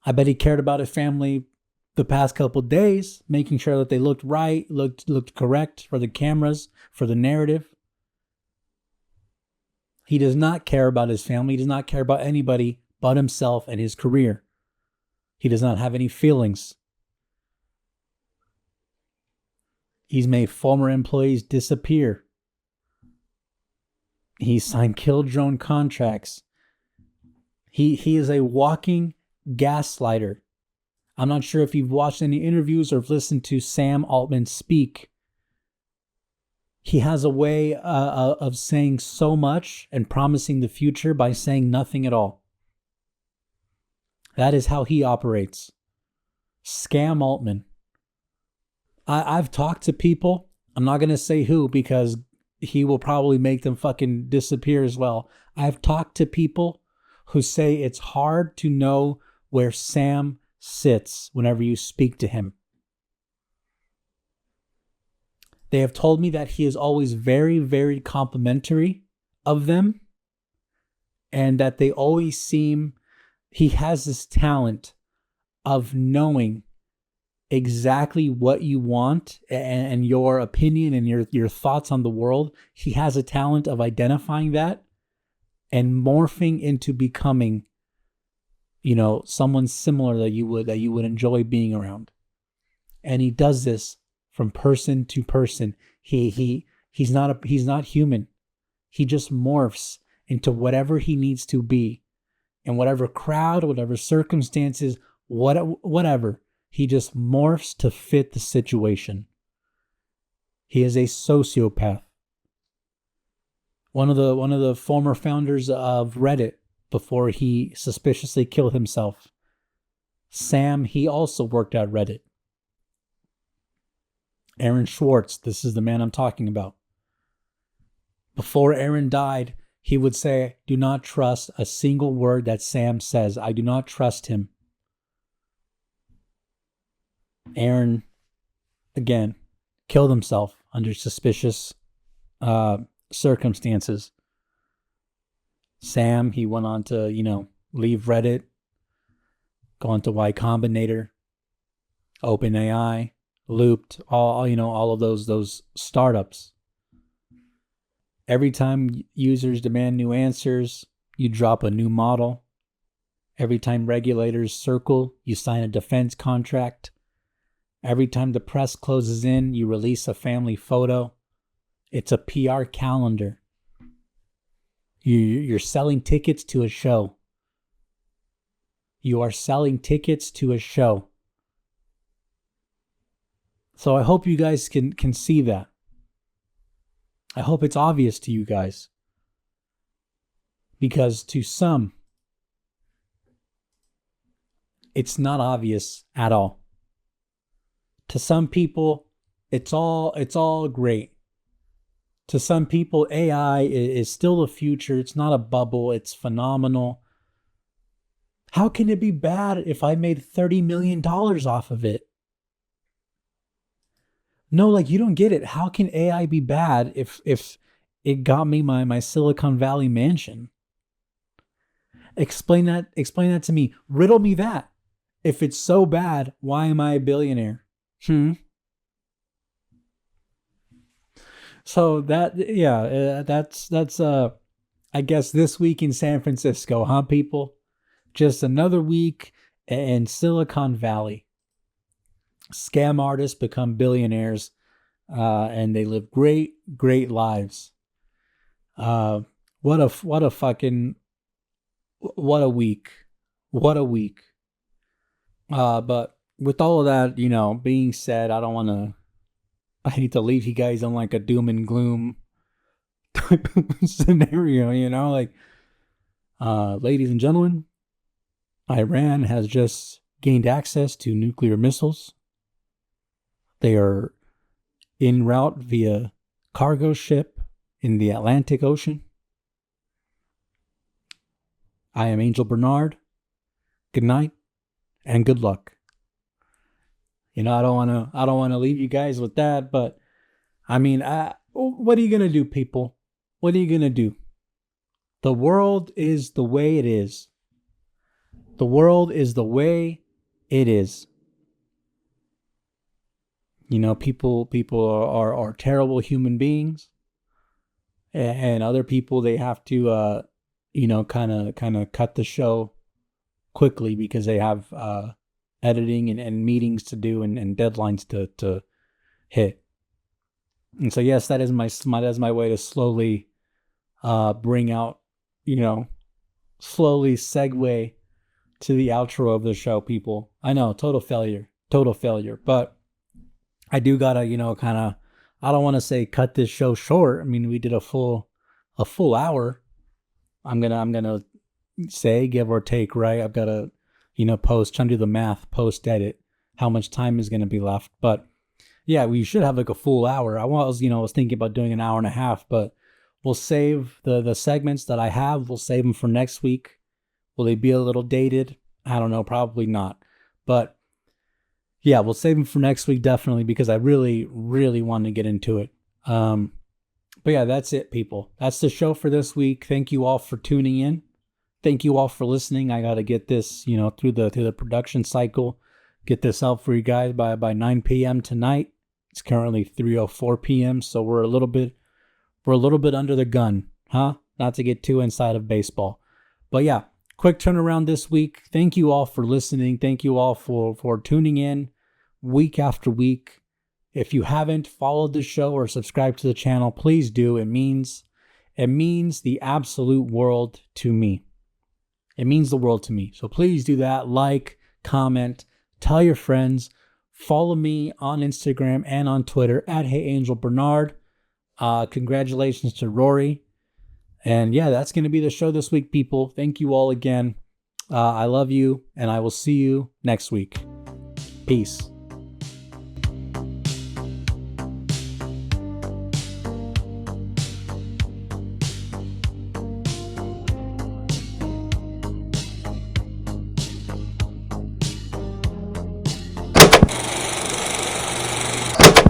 A: I bet he cared about his family the past couple of days, making sure that they looked right, looked correct for the cameras, for the narrative. He does not care about his family. He does not care about anybody but himself and his career. He does not have any feelings. He's made former employees disappear. He signed kill drone contracts. He is a walking gaslighter. I'm not sure if you've watched any interviews or listened to Sam Altman speak. He has a way of saying so much and promising the future by saying nothing at all. That is how he operates. Scam Altman. I've talked to people. I'm not going to say who because he will probably make them fucking disappear as well. I've talked to people who say it's hard to know where Sam sits whenever you speak to him. They have told me that he is always very, very complimentary of them, and that they always seem, he has this talent of knowing exactly what you want and your opinion and your thoughts on the world. He has a talent of identifying that and morphing into becoming, someone similar that you would enjoy being around. And he does this from person to person. He's not human. He just morphs into whatever he needs to be, in whatever crowd, whatever circumstances, whatever. He just morphs to fit the situation. He is a sociopath. One of the former founders of Reddit, before he suspiciously killed himself, Sam, he also worked at Reddit. Aaron Schwartz, this is the man I'm talking about. Before Aaron died, he would say, "Do not trust a single word that Sam says. I do not trust him." Aaron, again, killed himself under suspicious circumstances. Sam, he went on to, leave Reddit, go on to Y Combinator, OpenAI, Looped, all of those startups. Every time users demand new answers, you drop a new model. Every time regulators circle, you sign a defense contract. Every time the press closes in, you release a family photo. It's a PR calendar. You're selling tickets to a show. You are selling tickets to a show. So I hope you guys can see that. I hope it's obvious to you guys. Because to some, it's not obvious at all. To some people, it's all great. To some people, AI is still the future. It's not a bubble. It's phenomenal. How can it be bad if I made $30 million off of it? No, you don't get it. How can AI be bad if it got me my Silicon Valley mansion? Explain that to me. Riddle me that. If it's so bad, why am I a billionaire? So that's I guess this week in San Francisco, huh, people? Just another week in Silicon Valley. Scam artists become billionaires, and they live great lives. What a week. What a week. But with all of that, being said, I hate to leave you guys on a doom and gloom type of scenario, ladies and gentlemen, Iran has just gained access to nuclear missiles. They are en route via cargo ship in the Atlantic Ocean. I am Angel Bernard. Good night and good luck. You know, I don't want to leave you guys with that, but I mean, what are you going to do, people? What are you going to do? The world is the way it is. The world is the way it is. You know, people are terrible human beings, and other people, they have to kind of cut the show quickly because they have editing and meetings to do and deadlines to hit. And so yes, that is my way to slowly bring out, slowly segue to the outro of the show, people. I know, total failure, but I do gotta, I don't want to say cut this show short. I mean, we did a full hour. I'm gonna say, give or take, right? I've got to, trying to do the math, post edit, how much time is gonna be left. But yeah, we should have like a full hour. I was thinking about doing an hour and a half, but we'll save the segments that I have. We'll save them for next week. Will they be a little dated? I don't know, probably not. But yeah, we'll save them for next week, definitely, because I really, really want to get into it. But yeah, that's it, people. That's the show for this week. Thank you all for tuning in. Thank you all for listening. I got to get this, through the production cycle, get this out for you guys by 9 p.m. tonight. It's currently 3:04 p.m., so we're a little bit under the gun, huh? Not to get too inside of baseball. But yeah, quick turnaround this week. Thank you all for listening. Thank you all for tuning in week after week. If you haven't followed the show or subscribed to the channel, please do. It means the absolute world to me. It means the world to me. So please do that. Like, comment, tell your friends. Follow me on Instagram and on Twitter at HeyAngelBernard. Congratulations to Rory. And yeah, that's going to be the show this week, people. Thank you all again. I love you, and I will see you next week. Peace.